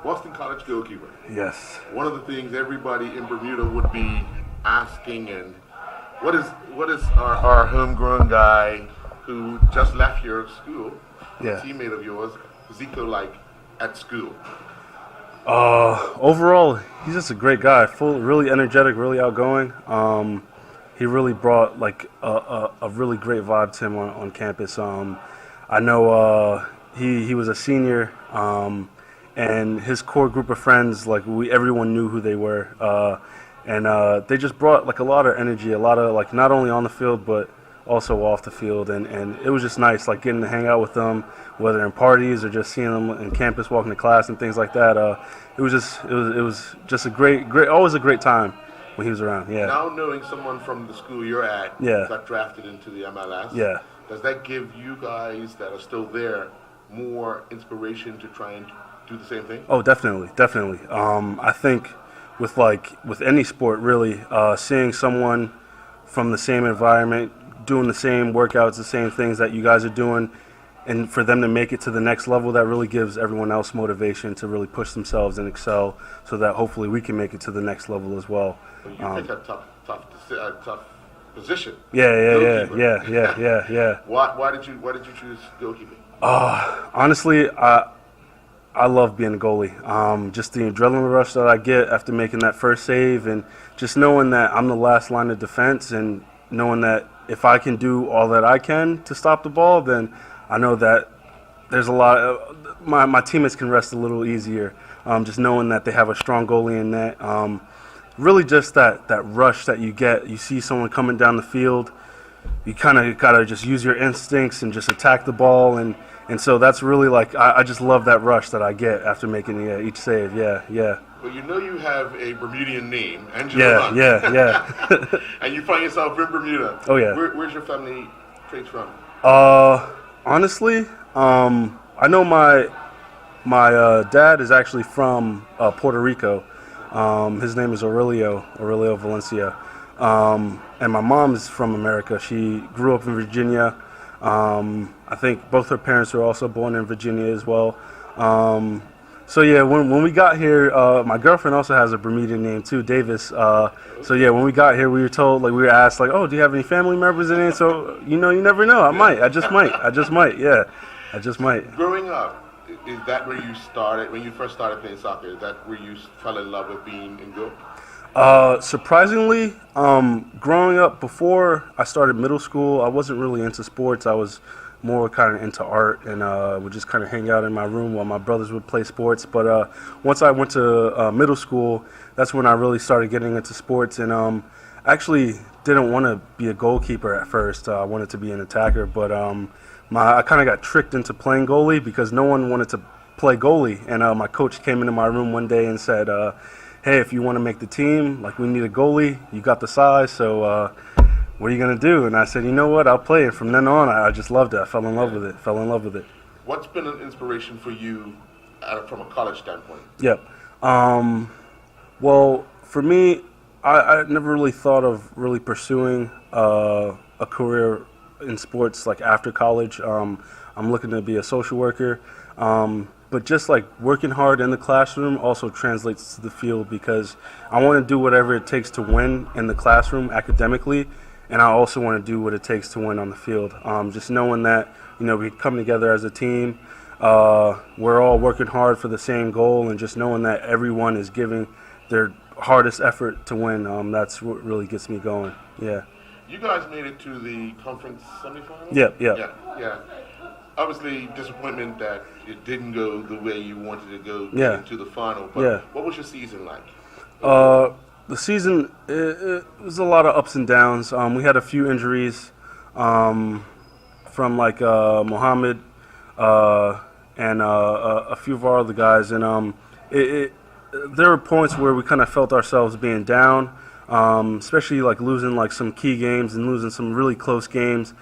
Boston College goalkeeper. Yes. One of the things everybody in Bermuda would be asking, and what is our homegrown guy who just left your school, Yeah. a teammate of yours, Zico, like at school? Overall, he's just a great guy. Really energetic, really outgoing. He really brought like a really great vibe to him on campus. I know he was a senior, and his core group of friends, like everyone knew who they were, and they just brought like a lot of energy, a lot of like not only on the field but also off the field, and it was just nice, like getting to hang out with them, whether in parties or just seeing them in campus, walking to class and things like that. It was just a great, always a great time when he was around. Yeah. Now knowing someone from the school you're at Yeah. got drafted into the MLS, Yeah. does that give you guys that are still there more inspiration to try and do the same thing? Oh, definitely. I think with any sport, really, seeing someone from the same environment doing the same workouts, the same things that you guys are doing, and for them to make it to the next level, that really gives everyone else motivation to really push themselves and excel, so that hopefully we can make it to the next level as well. So you picked a tough position. Yeah. Why did you choose goalkeeping? Honestly, I love being a goalie. Just the adrenaline rush that I get after making that first save, and just knowing that I'm the last line of defense, and knowing that if I can do all that I can to stop the ball, then I know that there's a lot of my teammates can rest a little easier. Just knowing that they have a strong goalie in net. Really just that rush that you get. You see someone coming down the field, you kind of got to just use your instincts and just attack the ball. And so that's really like, I just love that rush that I get after making each save. Yeah. Well, you know you have a Bermudian name, Angelo. Yeah. And you find yourself in Bermuda. Oh, yeah. Where's your family trace from? Honestly, I know my dad is actually from Puerto Rico. His name is Aurelio Valencia. And my mom is from America. She grew up in Virginia. I think both her parents were also born in Virginia as well. So yeah, when we got here, my girlfriend also has a Bermudian name too, Davis. So yeah, when we got here, we were asked like, oh, do you have any family members in it? So you never know. I just might. Yeah, I just might. Growing up, is that where you started, when you first started playing soccer, is that where you fell in love with being in goal? Surprisingly, growing up before I started middle school, I wasn't really into sports. I was more kind of into art, and would just kind of hang out in my room while my brothers would play sports. But once I went to middle school, that's when I really started getting into sports, and actually didn't want to be a goalkeeper at first. I wanted to be an attacker, but I kind of got tricked into playing goalie because no one wanted to play goalie, and my coach came into my room one day and said, hey, if you want to make the team, like, we need a goalie, you got the size, so what are you going to do? And I said, you know what, I'll play it. From then on, I just loved it. I fell in love with it. What's been an inspiration for you from a college standpoint? Yep. Well, for me, I never really thought of really pursuing a career in sports like after college. I'm looking to be a social worker. But just like working hard in the classroom also translates to the field, because I want to do whatever it takes to win in the classroom academically, and I also want to do what it takes to win on the field. Just knowing that, we come together as a team, we're all working hard for the same goal, and just knowing that everyone is giving their hardest effort to win, that's what really gets me going. Yeah. You guys made it to the conference semifinal? Yeah. Obviously, disappointment that it didn't go the way you wanted to go into the final. But what was your season like? The season, it was a lot of ups and downs. We had a few injuries from like Mohammed and a few of our other guys. And there were points where we kind of felt ourselves being down, especially like losing like some key games and losing some really close games.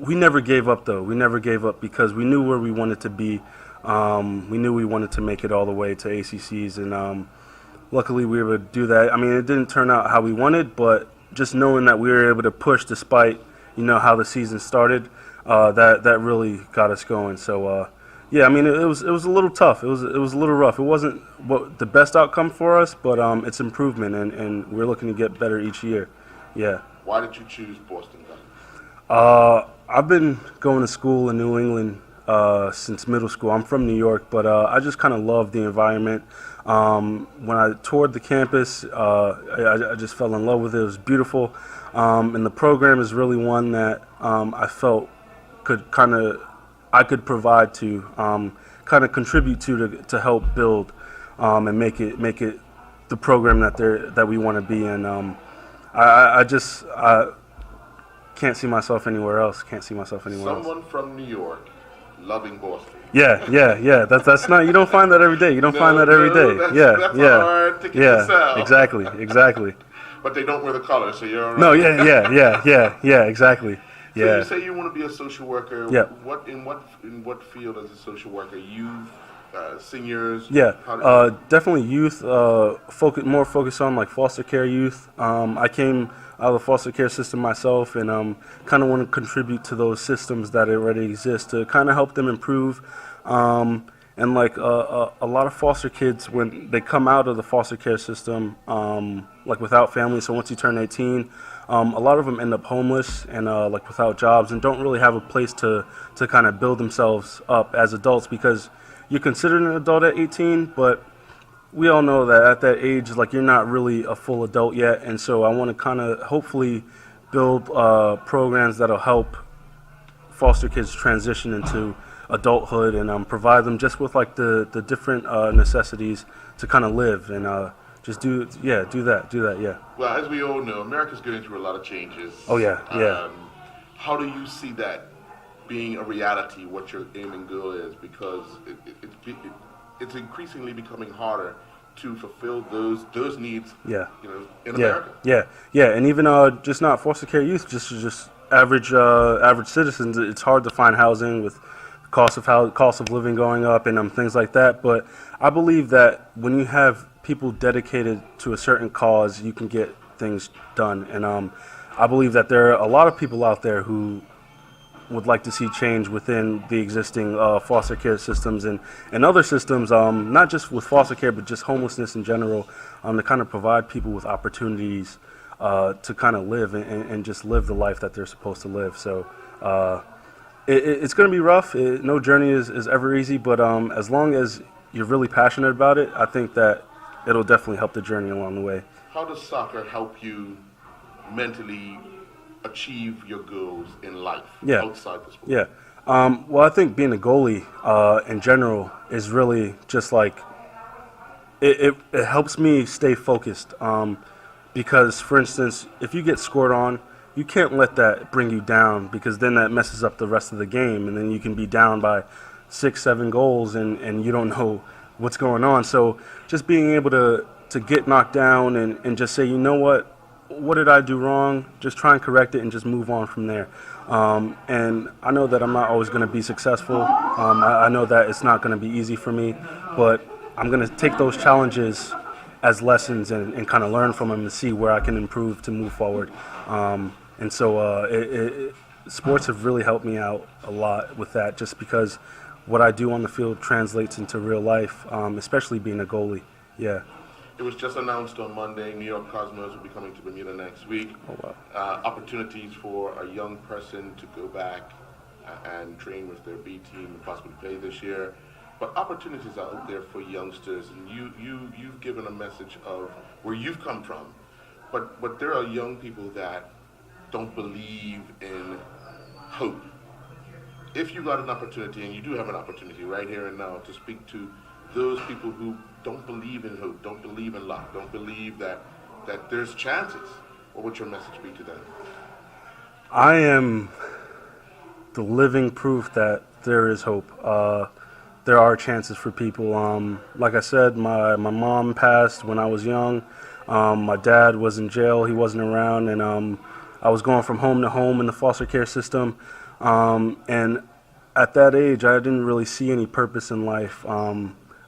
We never gave up, though. We never gave up because we knew where we wanted to be. We knew we wanted to make it all the way to ACCs, and luckily we were able to do that. I mean, it didn't turn out how we wanted, but just knowing that we were able to push despite, how the season started, that really got us going. So, Yeah, I mean, it was a little tough. It was a little rough. It wasn't what the best outcome for us, but it's improvement, and we're looking to get better each year. Yeah. Why did you choose Boston College? I've been going to school in New England since middle school. I'm from New York, but I just kind of love the environment. When I toured the campus, I just fell in love with it. It was beautiful, and the program is really one that I felt I could provide to, kind of contribute to help build and make it the program that we want to be in. I can't see myself anywhere else. Can't see myself anywhere else. Someone from New York loving Boston. Yeah. That's not. You don't find that every day. You don't find that every day. That's a hard ticket to sell. Exactly. But they don't wear the collar, so you're all right. No, yeah, exactly. So Yeah. you say you want to be a social worker. Yeah. In what field as a social worker? Youth, seniors. Yeah, How definitely youth. More focused on like foster care youth. I came out of the foster care system myself, and kind of want to contribute to those systems that already exist to kind of help them improve. And like a lot of foster kids, when they come out of the foster care system, like without families, so once you turn 18, a lot of them end up homeless and like without jobs and don't really have a place to kind of build themselves up as adults, because you're considered an adult at 18, but we all know that at that age, like, you're not really a full adult yet. And so I want to kind of hopefully build programs that'll help foster kids transition into adulthood and provide them just with like the different necessities to kind of live and just do that. Well, as we all know, America's going through a lot of changes. Oh yeah. How do you see that being a reality? What your aim and goal is, because it's increasingly becoming harder to fulfill those needs. Yeah. In America. Yeah, and even just not foster care youth, just average citizens. It's hard to find housing with cost of living going up and things like that. But I believe that when you have people dedicated to a certain cause, you can get things done. And I believe that there are a lot of people out there who would like to see change within the existing foster care systems and other systems, not just with foster care, but just homelessness in general, to kind of provide people with opportunities to kind of live and just live the life that they're supposed to live. So it's going to be rough. No journey is ever easy, but as long as you're really passionate about it, I think that it'll definitely help the journey along the way. How does soccer help you mentally achieve your goals in life outside the sport? Yeah. Well, I think being a goalie in general is really just like it helps me stay focused. Because, for instance, if you get scored on, you can't let that bring you down, because then that messes up the rest of the game, and then you can be down by 6-7 goals and you don't know what's going on. So just being able to get knocked down and just say, you know what did I do wrong? Just try and correct it and just move on from there. And I know that I'm not always going to be successful. I know that it's not going to be easy for me, but I'm going to take those challenges as lessons and kind of learn from them to see where I can improve to move forward. And so sports have really helped me out a lot with that, just because what I do on the field translates into real life, especially being a goalie. Yeah. It was just announced on Monday, New York Cosmos will be coming to Bermuda next week. Oh, wow. Opportunities for a young person to go back and train with their B team and possibly play this year. But opportunities are out there for youngsters, and you've given a message of where you've come from. But there are young people that don't believe in hope. If you got an opportunity, and you do have an opportunity right here and now, to speak to those people who don't believe in hope, don't believe in luck, don't believe that there's chances, what would your message be to them? I am the living proof that there is hope. There are chances for people. Like I said, my mom passed when I was young. My dad was in jail. He wasn't around, and I was going from home to home in the foster care system. And at that age, I didn't really see any purpose in life.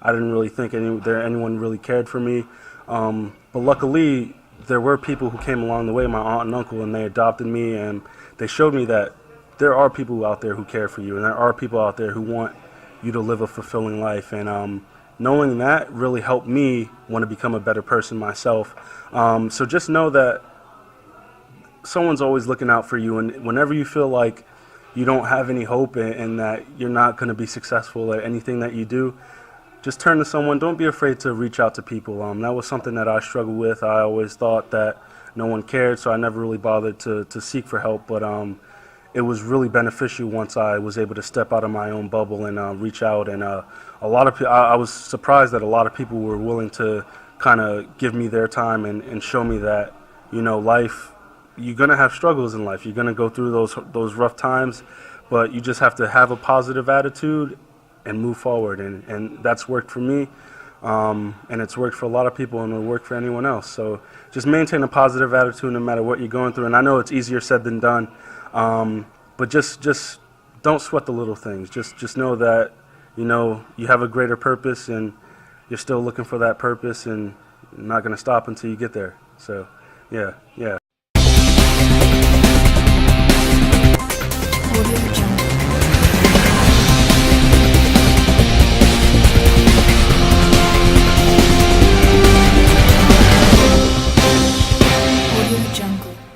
I didn't really think anyone really cared for me. But luckily, there were people who came along the way, my aunt and uncle, and they adopted me, and they showed me that there are people out there who care for you, and there are people out there who want you to live a fulfilling life. And knowing that really helped me want to become a better person myself. So just know that someone's always looking out for you, and whenever you feel like you don't have any hope and that you're not going to be successful at anything that you do, just turn to someone. Don't be afraid to reach out to people. That was something that I struggled with. I always thought that no one cared, so I never really bothered to seek for help. But it was really beneficial once I was able to step out of my own bubble and reach out. And a lot of I was surprised that a lot of people were willing to kind of give me their time and show me that, life, you're going to have struggles in life. You're going to go through those rough times, but you just have to have a positive attitude and move forward. And that's worked for me, and it's worked for a lot of people, and it'll work for anyone else. So just maintain a positive attitude no matter what you're going through. And I know it's easier said than done, but just don't sweat the little things. Just know that, you have a greater purpose, and you're still looking for that purpose, and you're not going to stop until you get there. So, yeah.